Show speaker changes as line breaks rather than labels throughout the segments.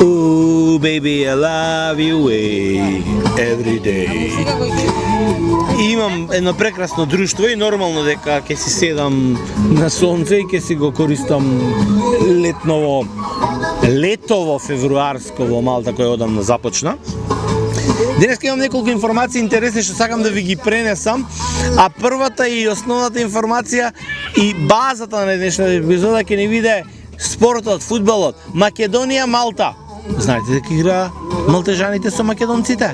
Ooh, baby, I love you every day. Имам едно прекрасно друштво и нормално дека ќе си седам на сонце и ќе си го користам летово февруарско во Малта кој одам на започна. Денес имам неколку информации интересни што сакам да ви ги пренесам, а првата и основната информација и базата на днешната епизода ќе ни биде спортот, фудбалот, Македонија-Малта. Знаете дека игра малтежаните со македонците?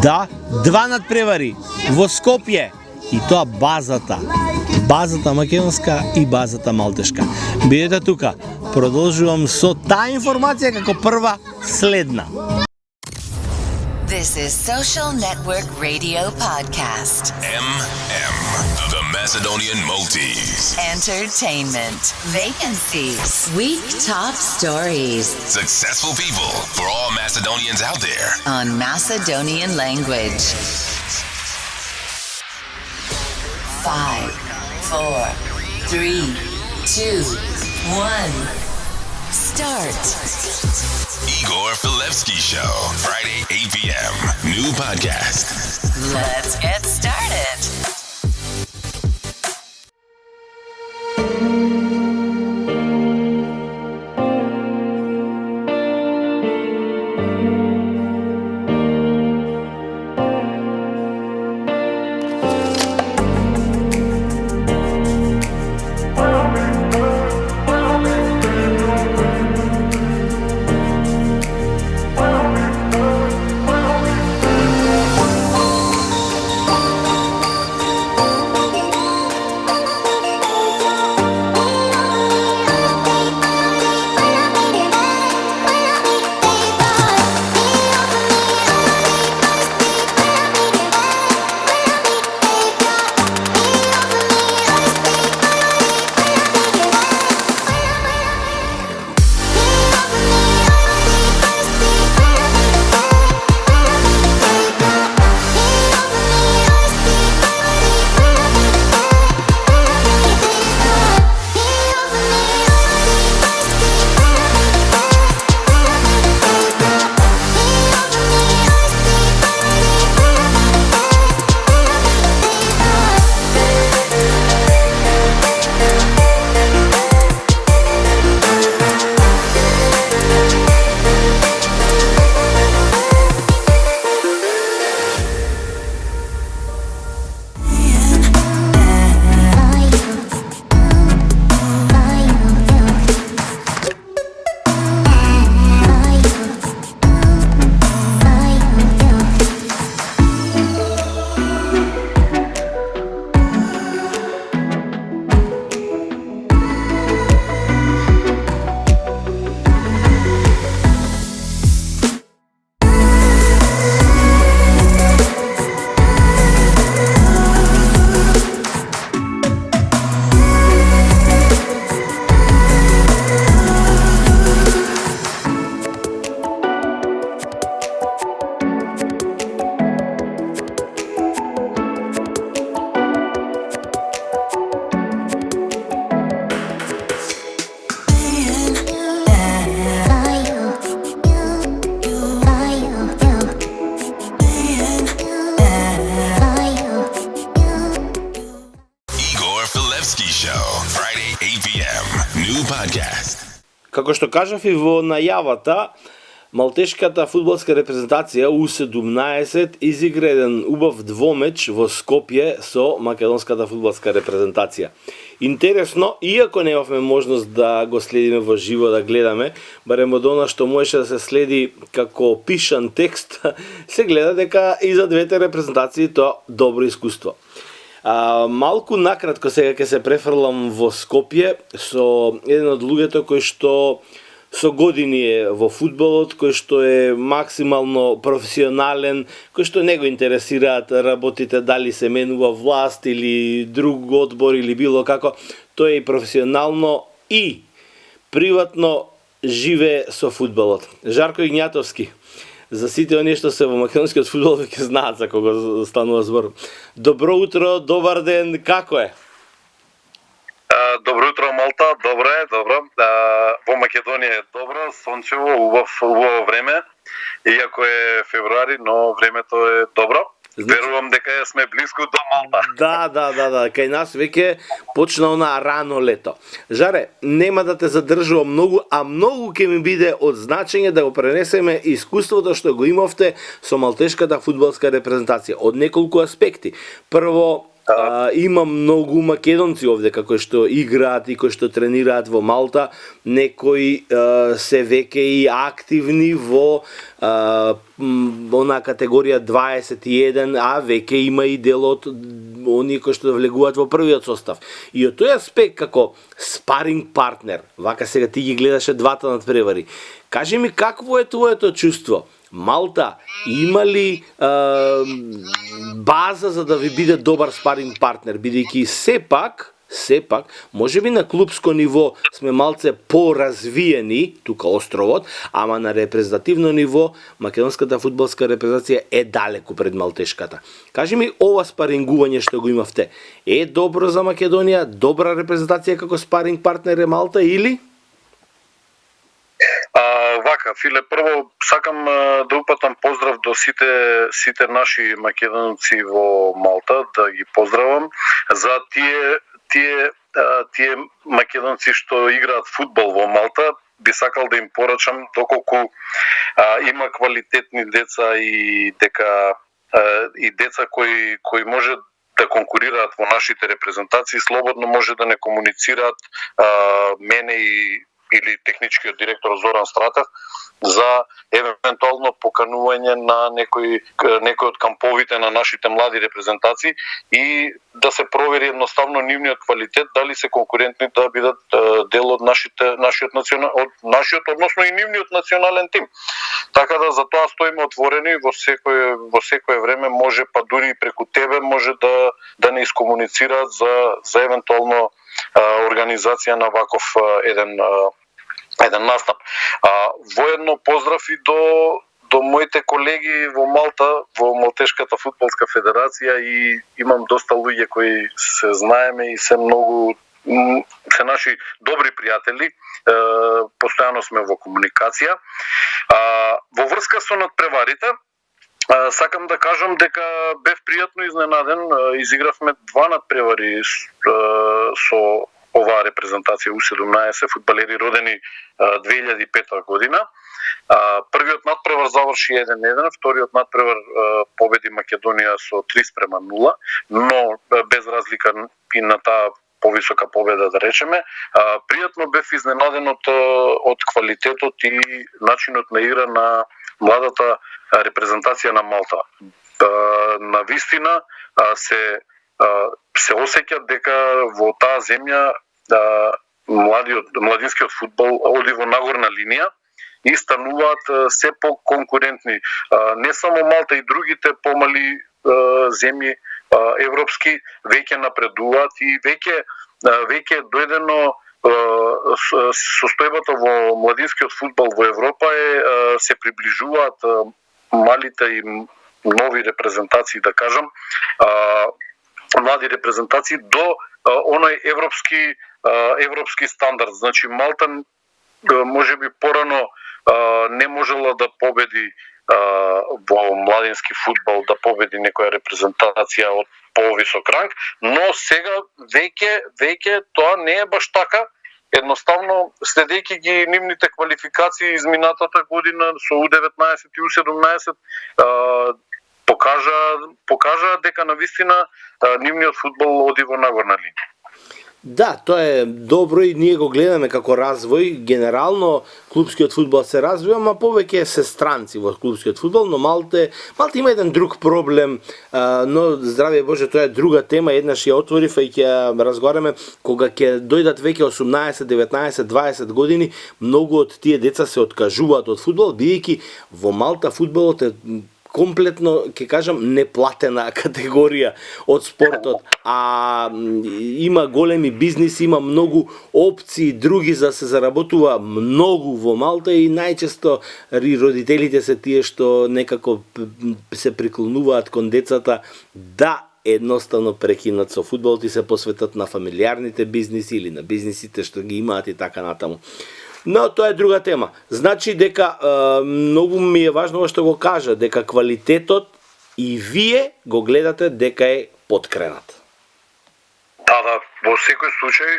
Да, 2 надпревари во Скопје. И тоа базата македонска и базата малтешка. Бидете тука, продолжувам со таа информација како прва следна.
This is Social Network Radio Podcast.
The Macedonian Maltese.
Entertainment. Vacancies. Week top stories.
Successful people for all Macedonians out there.
On Macedonian language. 5, 4, 3, 2, 1. Start.
Igor Filevsky Show. Friday, 8 p.m. New podcast.
Let's get started.
Како што кажав и во најавата, малтешката фудбалска репрезентација U17 изигра еден убав двомеч во Скопје со македонската фудбалска репрезентација. Интересно, иако немавме можност да го следиме во живо, да гледаме, барем од она што можеше да се следи како пишан текст, се гледа дека и за двете репрезентации тоа добро искуство. Малку накратко сега ќе се префрлам во Скопје со еден од луѓето кој што со години е во фудбалот, кој што е максимално професионален, кој што не го интересираат работите дали се менува власт или друг одбор или било како, тој е и професионално и приватно живее со фудбалот. Жарко Игњатовски. За сите оние што се во македонскиот фудбал веќе знаат за кого станува збор. Добро утро, добар ден, како е?
Добро утро, Малта, добро. Во Македонија е добро, сончево, убаво време. Иако е февруари, но времето е добро. Верувам дека сме близко до Малта.
Да. Кај нас веќе почна она рано лето. Жаре, нема да те задржувам многу, а многу ќе ми биде од значење да го пренесеме искуството што го имавте со малтешката фудбалска репрезентација од неколку аспекти. Прво, има многу македонци овде како што играат и кои што тренираат во Малта, некои се веќе и активни во она категорија 21, а веќе има и дел од оние кои што влегуваат во првиот состав. И од тој аспект како спаринг партнер, вака сега ти ги гледаше двата надпревари. Кажи ми какво е твоето чувство? Малта има ли база за да ви биде добар спаринг партнер, бидејќи сепак, може би на клубско ниво сме малце поразвиени, тука островот, ама на репрезентативно ниво македонската фудбалска репрезентација е далеку пред малтешката. Кажи ми, ова спарингување што го имавте, е добро за Македонија, добра репрезентација како спаринг партнер е Малта или?
Вака, Филе, прво сакам да упатам поздрав до сите наши македонци во Малта, да ги поздравам за тие македонци што играат фудбал во Малта. Би сакал да им порачам доколку има квалитетни деца и деца кои може да конкурираат во нашите репрезентации, слободно може да не комуницираат мене или техничкиот директор Зоран Стратев за евентуално поканување на некои од камповите на нашите млади репрезентации и да се провери едноставно нивниот квалитет, дали се конкурентни да бидат дел од нашиот односно и нивниот национален тим. Така да за тоа стоиме отворени во секое време, може па дури и преку тебе може да не искомуницираат за евентуално организација на ваков еден настап. Воедно поздрав и до моите колеги во Малта, во Малтешката фудбалска федерација, и имам доста луѓе кои се знаеме и се наши добри пријатели, постојано сме во комуникација. Во врска со надпреварите, сакам да кажам дека бев пријатно изненаден, изигравме 2 надпревари со оваа репрезентација U17, фудбалери родени 2005 година. Првиот надпревар заврши 1-1, вториот надпревар победи Македонија со 3:0, но без разлика и на таа повисока победа, да речеме. Пријатно бев изненаден од квалитетот и начинот на игра на младата репрезентација на Малта. Навистина се осеќа дека во таа земја младинскиот фудбал оди во нагорна линија и стануваат се по-конкурентни. Не само Малта, и другите помали земји европски веќе напредуваат и веќе дојдено состојбата во младинскиот фудбал во Европа се приближуваат малите и нови репрезентации, да кажам, млади репрезентации до оној европски стандард. Значи Малта може би порано не можела да победи во младински фудбал, да победи некоја репрезентација од повисок ранг, но сега веќе тоа не е баш така. Едноставно, следејќи ги нивните квалификации изминатата година со U19 и U17, покажа дека навистина нивниот фудбал оди во нагорна линија.
Да, тоа е добро и ние го гледаме како развој. Генерално клубскиот фудбал се развива, ама повеќе се странци во клубскиот фудбал, но Малта има еден друг проблем, но здравје Боже, тоа е друга тема, еднаш ја отворив и ќе ја разговараме кога ќе дојдат веќе 18, 19, 20 години, многу од тие деца се откажуваат од фудбал, бидејќи во Малта фудбалот е комплетно, ќе кажам, неплатена категорија од спортот, а има големи бизниси, има многу опции други за се заработува многу во Малта и најчесто родителите се тие што некако се приклонуваат кон децата да едноставно прекинат со фудбалот и се посветат на фамилиарните бизниси или на бизнисите што ги имаат и така натаму. Но тоа е друга тема. Значи дека многу ми е важно ова што го кажа, дека квалитетот и вие го гледате дека е подкренат.
Да, во секој случај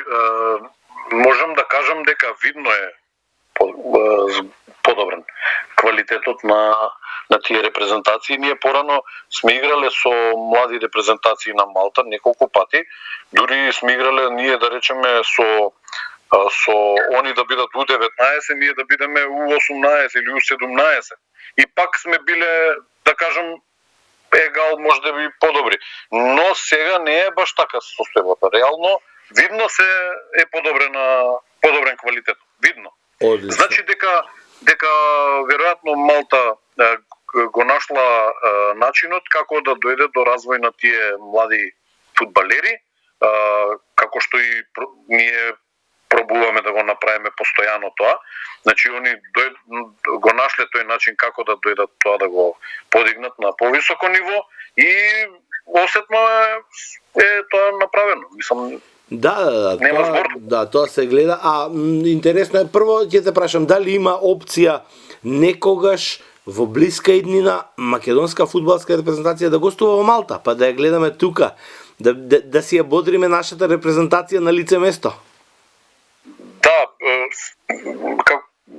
можам да кажам дека видно е подобрен квалитетот на тие репрезентации. Ние порано сме играле со млади репрезентации на Малта неколку пати, дури сме играле ние да речеме со они да бидат U19, ние да бидеме U18 или U17. И пак сме биле, да кажем, егал, може да би подобри. Но сега не е баш така состојбата. Реално, видно се е подобрен квалитет. Видно.
Одлично.
Значи дека веројатно Малта го нашла начинот како да дојде до развој на тие млади фудбалери, како што и ние пробуваме да го направиме постојано тоа. Значи они го нашле тој начин како да дојдат тоа да го подигнат на повисоко ниво и осетно е тоа направено. Мислам, нема збор.
Тоа се гледа. А интересно е, прво ќе те прашам, дали има опција некогаш во блиска иднина македонска фудбалска репрезентација да гостува во Малта, па да ја гледаме тука, да си ја бодриме нашата репрезентација на лице место?
Да,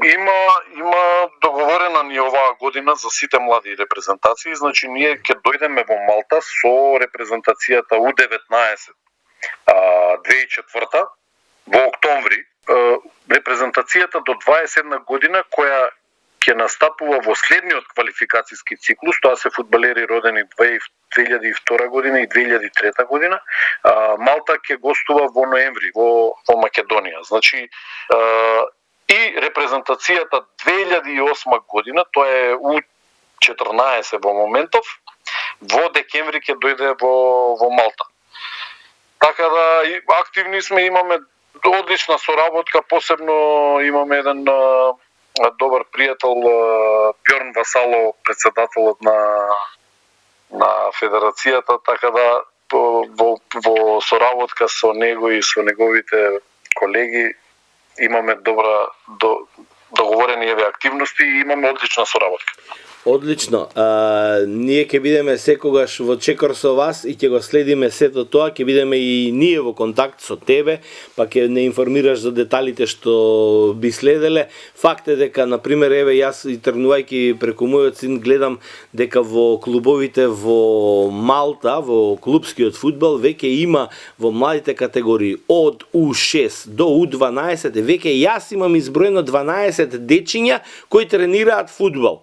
има договорена ни оваа година за сите млади репрезентации, значи ние ќе дојдеме во Малта со репрезентацијата U19 2004 во октомври. Репрезентацијата до 21 година која ќе настапува во следниот квалификацијски циклус, тоа се фудбалери родени 2002 година и 2003 година, Малта ќе гостува во ноември во Македонија. Значи и репрезентацијата 2008 година, тоа е U14 во моментов, во декември ќе дојде во Малта. Така да активни сме, имаме одлична соработка, посебно имаме еден добар пријател Бјорн Васало, председателот на федерацијата, така да во соработка со него и со неговите колеги имаме добра договорени еве активности и имаме одлична соработка.
Одлично. Ние ќе бидеме секогаш во чекор со вас и ќе го следиме сето тоа, ќе бидеме и ние во контакт со тебе, па ќе не информираш за деталите што би следеле. Факт е дека, например, еве јас и тргнувајќи преку мојот син гледам дека во клубовите во Малта, во клубскиот фудбал, веќе има во младите категории од U6 до U12, веќе јас имам изброено 12 дечиња кои тренираат фудбал.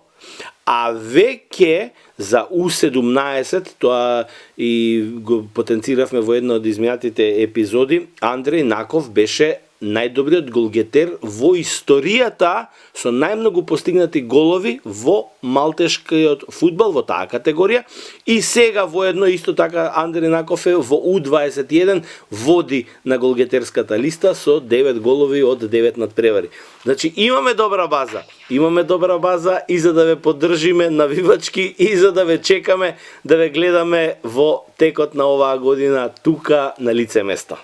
А веќе за U17, тоа и го потенциравме во една од изминатите епизоди, Андреј Наков беше најдобриот голгетер во историјата со најмногу постигнати голови во малтешкиот фудбал во таа категорија, и сега воедно исто така Андреј Наков е во U21 води на голгетерската листа со 9 голови од 9 надпревари. Значи имаме добра база и за да ве поддржиме навивачки и за да ве чекаме да ве гледаме во текот на оваа година тука на лице место.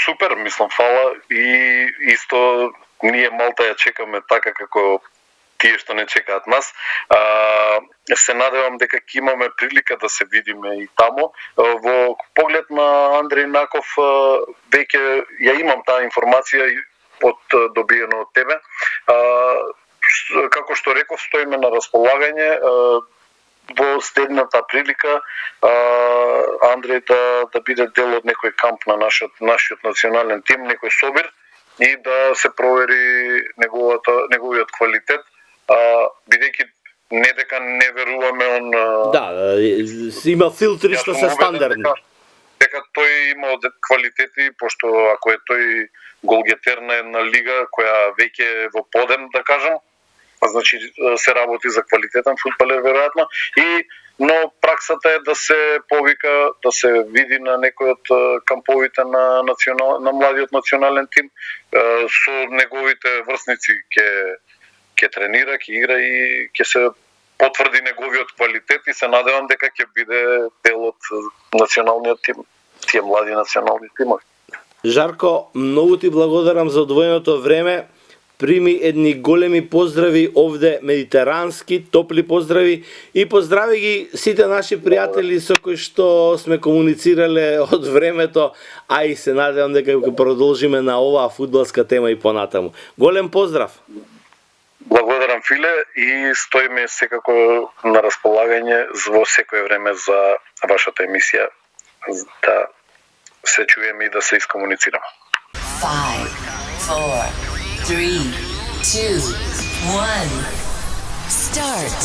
Супер, мислам, фала, и исто ние Малта ја чекаме така како тие што не чекаат нас. Се надевам дека ќе имаме прилика да се видиме и тамо. Во поглед на Андреј Наков, веќе ја имам таа информација од добиено од тебе. Како што реков, стоиме на располагање во следната прилика Андреј да биде дел од некој камп на нашиот национален тим, некој собир, и да се провери неговиот квалитет, бидејќи не дека не веруваме он...
Да, има филтри што се стандардни.
Дека тој има квалитети, пошто ако е тој голгетер на една лига која веќе е во подем, да кажам, значи се работи за квалитетен фудбалер веројатно, но праксата е да се повика, да се види на некој од камповите на младиот национален тим, со неговите врсници ќе тренира, ќе игра и ќе се потврди неговиот квалитет, и се надевам дека ќе биде дел од националниот тим, тие млади национални тимови.
Жарко, многу ти благодарам за одвоеното време. Прими едни големи поздрави овде, медитерански, топли поздрави и поздрави ги сите наши пријатели со кои што сме комуницирале од времето, а и се надевам дека ќе продолжиме на оваа фудбалска тема и понатаму. Голем поздрав!
Благодарам, Филе, и стоиме секако на располагање во секое време за вашата емисија, да се чуеме и да се искомуницираме.
5, 4, 3, 2, 1. Start.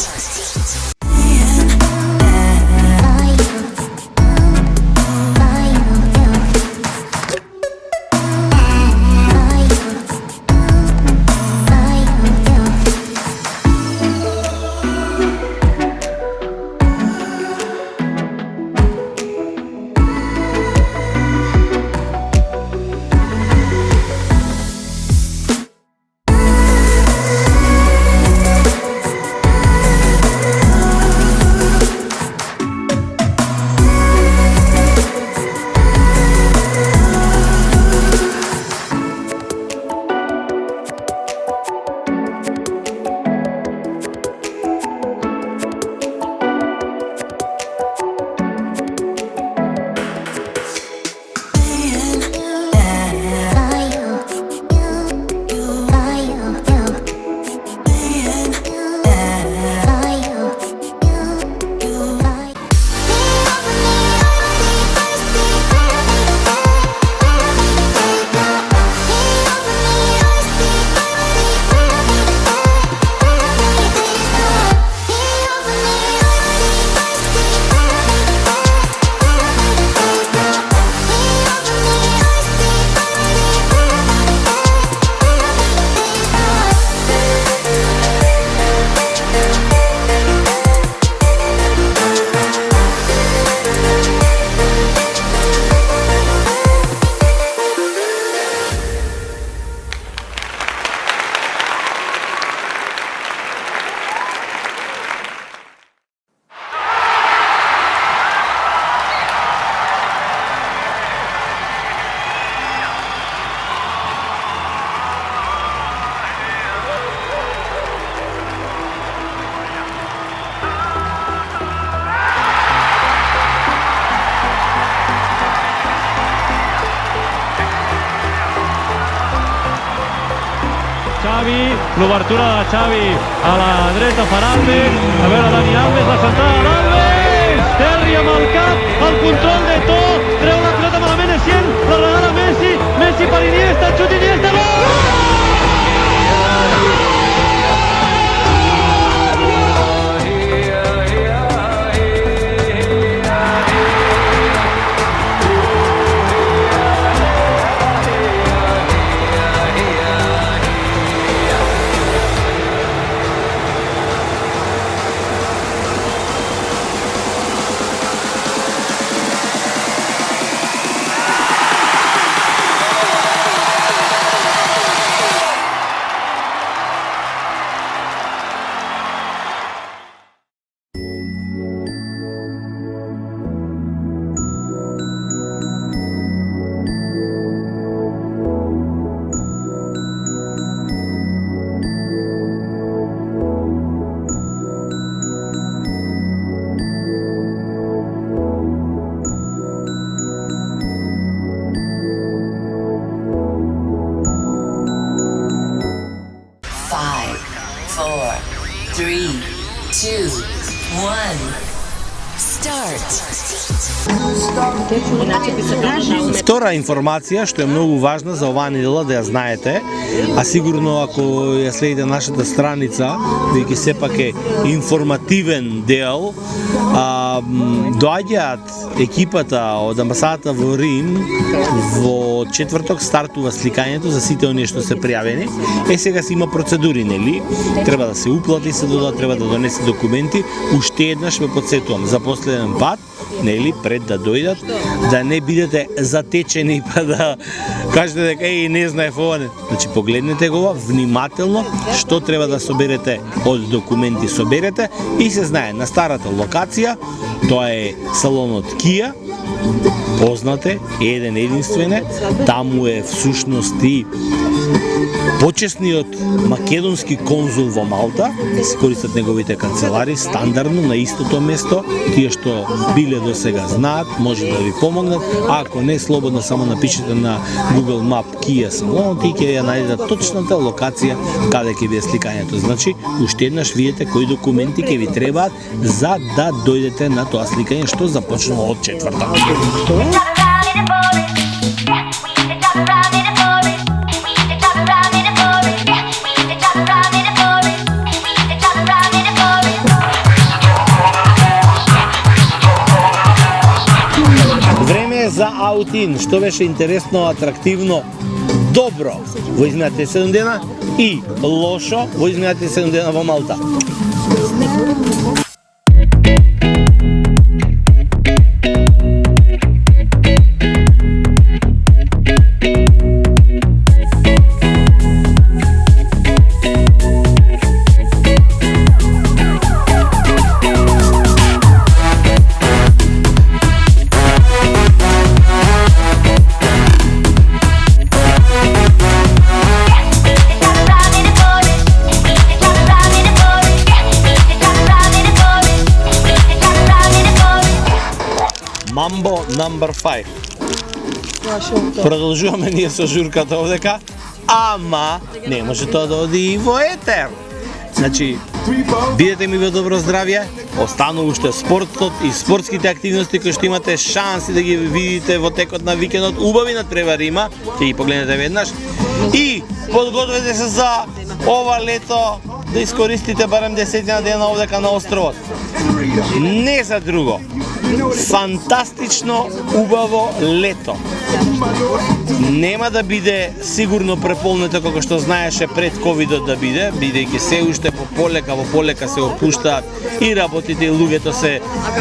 Xavi, l'obertura de Xavi a la dreta per Alves, a veure Dani Alves, la centrada d'Alves, Terri amb el cap, el control de To, treu la pilota malament Essien, la regala Messi, Messi per Iniesta, xut Iniesta, gol!
Втора информација што е многу важна за оваа недела да ја знаете, а сигурно ако ја следите нашата страница, бидејќи сепак е информативен дел, доаѓаат екипата од амбасадата во Рим во четврток, стартува сликањето за сите оние што се пријавени. Сега си има процедури, нели? Треба да се уплати, се дода, треба да донесе документи. Уште еднаш ве потсетувам за последен пат, нели, пред да дојдат, да не бидете затечени па да кажете дека не знаев ова. Значи погледнете го внимателно што треба да соберете од документи, соберете и се знае на старата локација, тоа е салонот Kia, познате, еден единствен, таму е всушност и почесниот македонски конзул во Малта, се користат неговите канцелари стандардно на истото место. Тие што биле до сега знаат, може да ви помогнат, а ако не, слободно само напишете на Google Map Kia Salon и ќе ја најдете точната локација каде ќе биде сликањето. Значи, уште еднаш видите кои документи ќе ви требаат за да дојдете на тоа сликање што започнува од четвртак. Време за аутин, што беше интересно, атрактивно, добро во изминатите 7 дена и лошо во изминатите 7 дена во Малта. Mambo number 5. Продолжуваме ние со журката овдека, ама не може тоа да оди и во етер. Значи, бидете ми во добро здравје, останува уште спортот и спортските активности кои што имате шанси да ги видите во текот на викендот. Убави надпревари има, ќе ги погледнете веднаш. И подгответе се за ова лето да искористите барем 10 дена овдека на островот. Не за друго. Фантастично убаво лето. Нема да биде сигурно преполнето како што знаеше пред ковидот да биде, бидејќи се уште во полека се опуштаат и работите и луѓето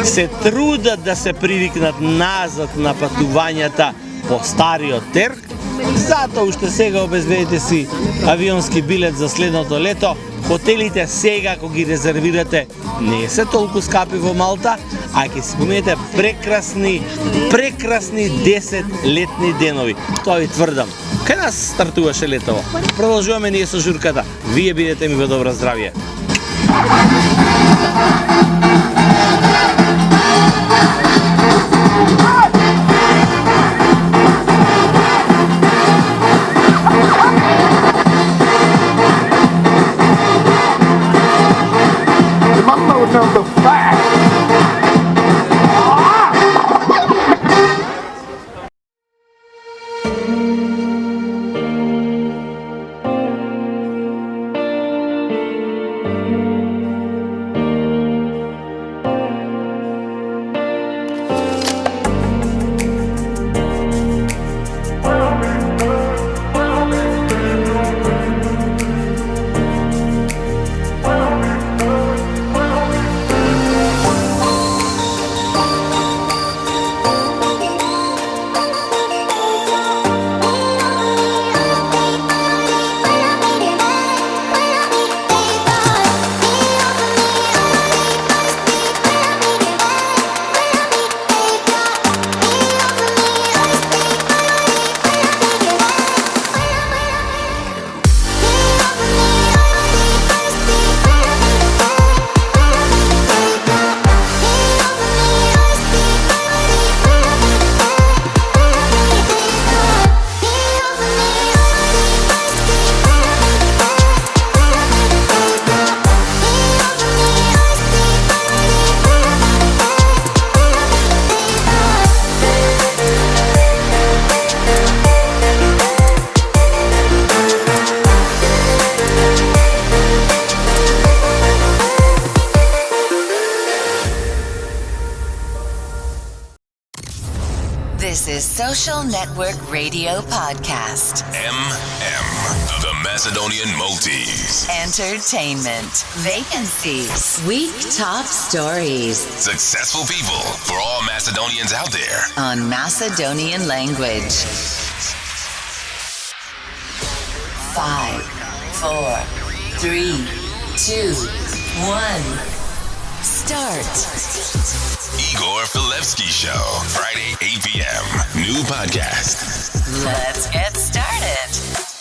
се трудат да се привикнат назад на патувањата по стариот терк. Затоа уште сега обезбедите си авионски билет за следното лето. Хотелите сега, ако ги резервирате, не се толку скапи во Малта, а ќе си поминете прекрасни 10 летни денови. Тоа ви тврдам. Кај нас стартуваше летово. Продолжуваме ние со журката. Вие бидете ми во добро здравје.
Number 5.
This is Social Network Radio Podcast.
The Macedonian Maltese.
Entertainment. Vacancies. Week top stories.
Successful people for all Macedonians out there.
On Macedonian language. 5, 4, 3, 2, 1. start.
Igor Filevsky Show, Friday, 8 p.m. New podcast.
Let's get started.